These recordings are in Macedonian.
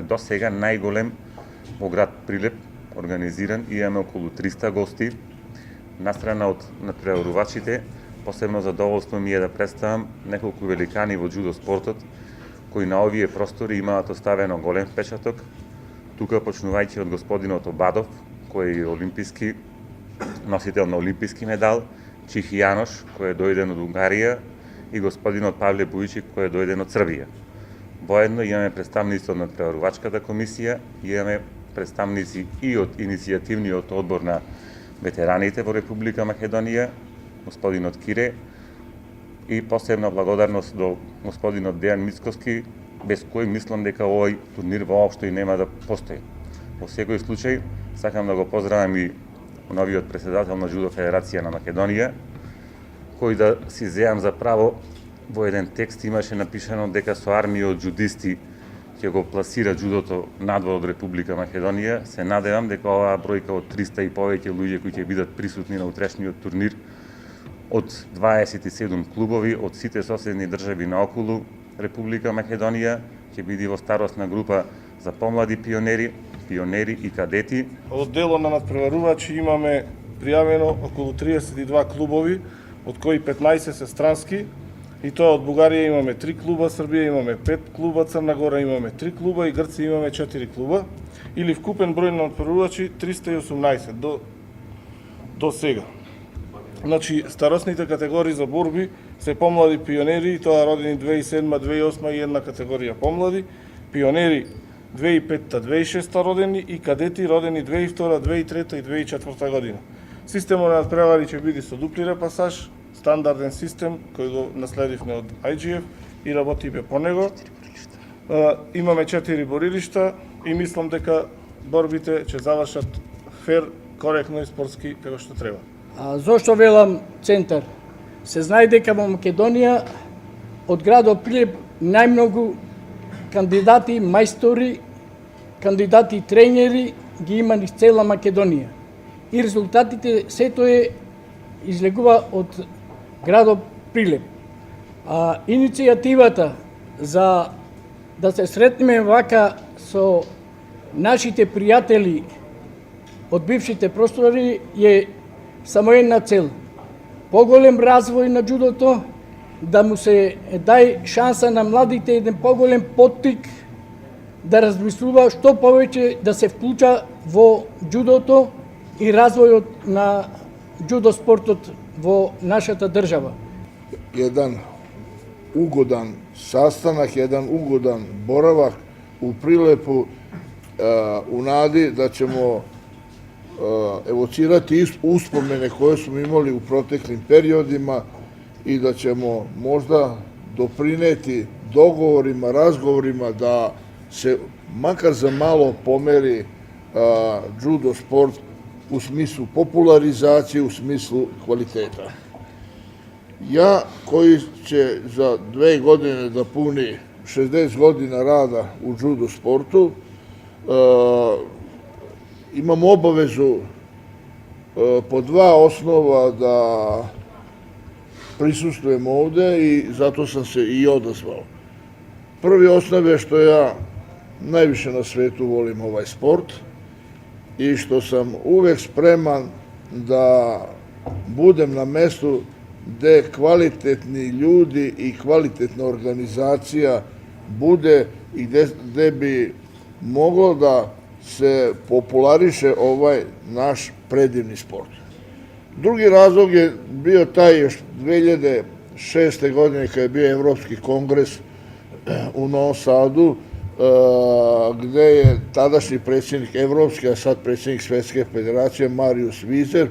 до сега најголем во град Прилеп, организиран, и имаме околу 300 гости. Настрана од натпреварувачите, посебно задоволство ми е да представам неколку великани во џудо спортот, кои на овие простори имаат оставено голем впечаток. Тука почнувајќи од господинот Обадов, кој е олимписки носител на олимписки медал, Чихи Јанош, кој е дојден од Унгарија, и господинот Павле Бујчик, кој е дојден од Србија. Воедно имаме представници од надпреварувачката комисија, имаме представници и од иницијативниот одбор на ветераните во Република Македонија, господинот Кире, и посебна благодарност до господинот Дејан Мицковски, без кој мислам дека овој турнир воопшто и нема да постои. Во секој случај, сакам да го поздравам и новиот председател на Џудо Федерација на Македонија, кој да си земам за право, во еден текст имаше напишано дека со армија од џудисти ќе го пласира џудото надвор од Република Македонија. Се надевам дека оваа бројка од 300 и повеќе луѓе кои ќе бидат присутни на утрешниот турнир од 27 клубови од сите соседни држави наоколу Република Македонија ќе биде во старосна група за помлади пионери и кадети. Од дело на надпреварувачи имаме пријавено околу 32 клубови, од кои 15 се странски, и тоа од Бугарија имаме 3 клуба, Србија имаме 5 клуба, Црна Гора имаме 3 клуба и Грција имаме 4 клуба, или вкупен број на надпреварувачи 318 до сега. Значи, старосните категории за борби се помлади пионери, тоа родени 2007, 2008 и една категорија помлади, пионери 2005-2006 родени и кадети родени 2002, 2003 и 2004 година. Системот на надпревари ќе биде со дупли репасаж, стандарден систем кој го наследивме од IGF и работиме по него. Имаме 4 борилишта и мислам дека борбите ќе завршат фер, коректно и спортски како што треба. Зошто велам центар? Се знае дека во Македонија од градот Прилеп најмногу кандидати мајстори, кандидати тренери ги има низ цела Македонија. И резултатите сето излегува од градот Прилеп. Иницијативата за да се сретнеме вака со нашите пријатели од бившите простори е само една цел. Поголем развој на џудото, да му се дај шанса на младите еден поголем поттик да размислува што повеќе да се вклуча во џудото и развојот на џудо спортот во нашата држава. Еден угодан састанак, еден угодан боравак у Прилепу, у нади да ćemo евоцирати успомене кои сме имали у протеклим периодима и да ćemo možda doprineti dogovorima, razgovorima da se makar za malo pomeri judo sport u smislu popularizacije, u smislu kvaliteta. Ja, koji će za 2 godine da puni 60 godina rada u judo sportu, imam obavezu po 2 osnova da prisustvujem ovde i zato sam se i odazvao. Prvi osnov je što ja najviše na svetu volim ovaj sport i što sam uvek spreman da budem na mestu gde kvalitetni ljudi i kvalitetna organizacija bude i gde bi moglo da se populariše ovaj naš predivni sport. Drugi razlog je bio taj još 2006. godine kada je bio Evropski kongres u Novom Sadu, gde je tadašnji predsjednik Evropske, a sad predsjednik Svetske federacije Marius Vizer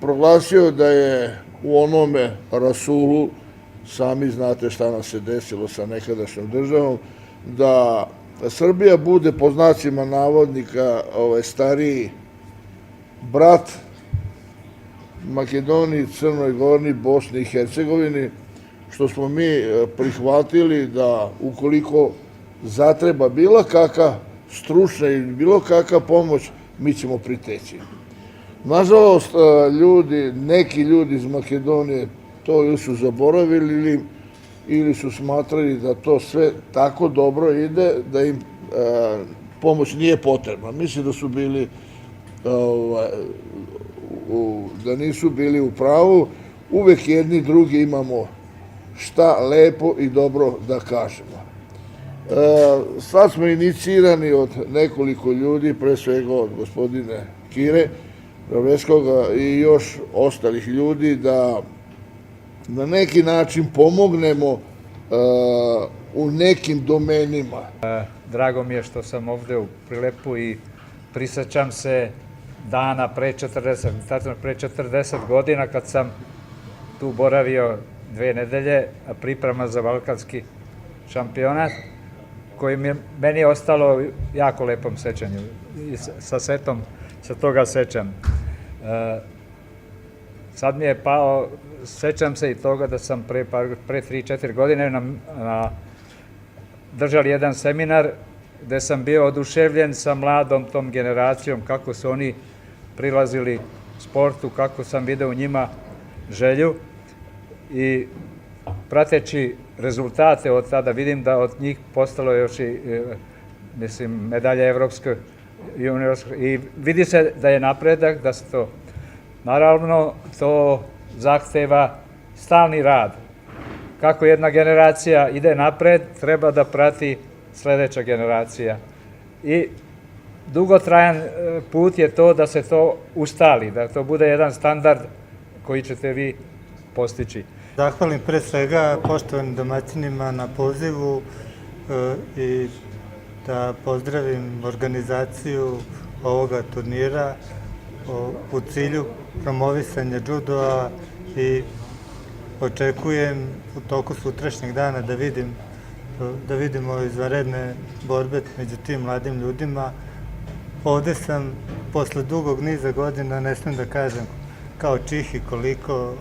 proglasio da je u onome rasulu, sami znate šta nam se desilo sa nekadašnjom državom, da Srbija bude po znacima navodnika stariji brat Makedoniji, Crnoj Gori, Bosni i Hercegovini, što smo mi prihvatili da ukoliko zatreba bilo kakva stručna ili bilo kakva pomoć, mi ćemo priteći. Nažalost, neki ljudi iz Makedonije to ili su zaboravili ili su smatrali da to sve tako dobro ide da im pomoć nije potrebna. Mislim da su bili da nisu bili u pravu. Uvek jedni drugi imamo šta lepo i dobro da kažemo. Sad smo inicirani od nekoliko ljudi, pre svega od gospodine Kire Ravleskoga i još ostalih ljudi, da na neki način pomognemo u nekim domenima. Drago mi je što sam ovde u Prilepu i prisećam se dana pre 40 godina kad sam tu boravio 2 nedelje, a priprema za balkanski šampionat, koji meni je ostalo jako lepom sećanju i sa toga sećam. Sad mi je pao, sećam se i toga da sam pre 3-4 godine držali jedan seminar gde sam bio oduševljen sa mladom tom generacijom, kako su oni prilazili sportu, kako sam video u njima želju i prateći rezultate od tada vidim da od njih postalo još i medalja evropske i vidi se da je napredak, da se to, naravno, to zahteva stalni rad. Kako jedna generacija ide napred, treba da prati sledeća generacija. I dugotrajan put je to da se to ustali, da to bude jedan standard koji ćete vi postići. Zahvalim pre svega poštovanim domaćinima na pozivu i da pozdravim organizaciju ovoga turnira u cilju promovisanja judoa i očekujem u toku sutrašnjeg dana da vidimo izvanredne borbe među tim mladim ljudima. Ovde sam posle dugog niza godina, ne smijem da kažem kao Čihi koliko,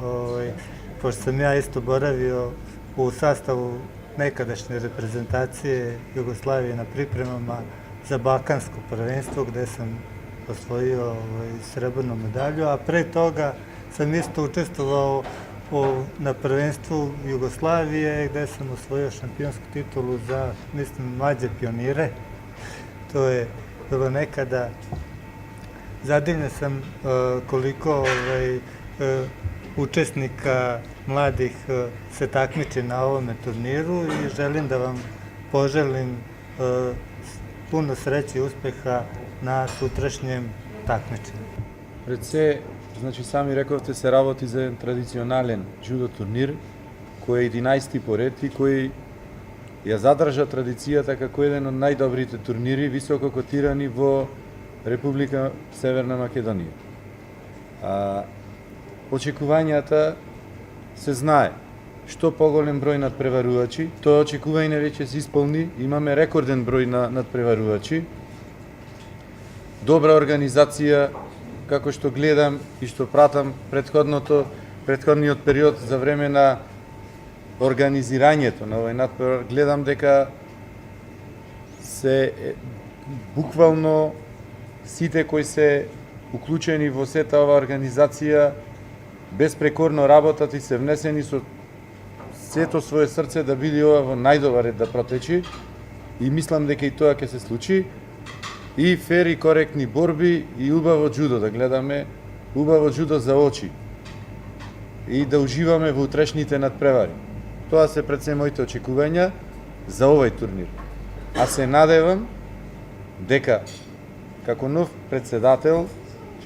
pošto sam ja isto boravio u sastavu nekadašnje reprezentacije Jugoslavije na pripremama za balkansko prvenstvo gde sam osvojio srebrnu medalju, a pre toga sam isto učestvovao na prvenstvu Jugoslavije gde sam osvojio šampionsku titulu za, mislim, mlađe pionire. To je bilo nekada. Zadivljen sam koliko učesnika mladih se takmiči na ovome turniru i želim da vam poželim puno sreće i uspeha na sutrašnjem takmičenju. Пред се, значи сами рековте, се работи за еден традиционален джудо турнир, кој е 11-ти по ред и кој ја задржа традицијата како еден од најдобрите турнири, високо котирани во Република Северна Македонија. Очекувањата се знае. Што поголем број надпреварувачи, тоа очекување веќе се исполни, имаме рекорден број на надпреварувачи, добра организација, како што гледам и што пратам претходниот период за време на организирањето на овој надпревар, гледам дека се буквално сите кои се уклучени во сета ова организација безпрекорно работат и се внесени со сето свое срце да биде ова во најдобар ред да протечи и мислам дека и тоа ќе се случи. И фер и коректни борби и убаво джудо, да гледаме убаво джудо за очи и да уживаме во утрешните надпревари. Тоа се пред се моите очекувања за овој турнир. А се надевам дека како нов председател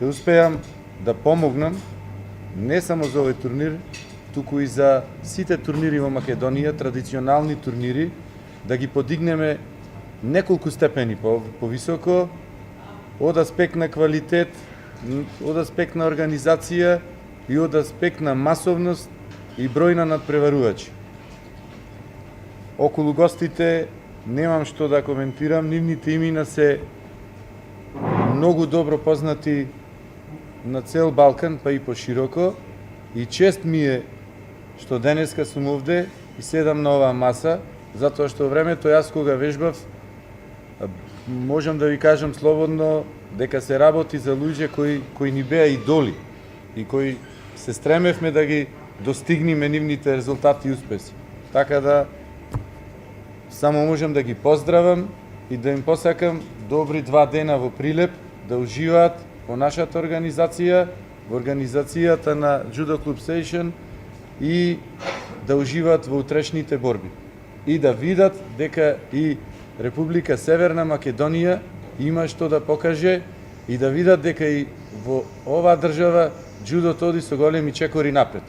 ќе успеам да помогнам не само за овој турнир, туку и за сите турнири во Македонија, традиционални турнири, да ги подигнеме неколку степени повисоко од аспект на квалитет, од аспект на организација и од аспект на масовност и број на надпреварувачи. Околу гостите немам што да коментирам, нивните имена се многу добро познати на цел Балкан, па и пошироко, и чест ми е што денеска сум овде и седам на оваа маса, затоа што времето јас кога вежбав, можам да ви кажам слободно дека се работи за луѓе кои ни беа идоли и кои се стремевме да ги достигнеме нивните резултати и успеси. Така да само можам да ги поздравам и да им посакам добри 2 дена во Прилеп, да уживаат во нашата организација, во организацијата на Judo Club Station и да уживаат во утрешните борби. И да видат дека и Република Северна Македонија има што да покаже и да видат дека и во оваа држава џудото оди со големи чекори напред.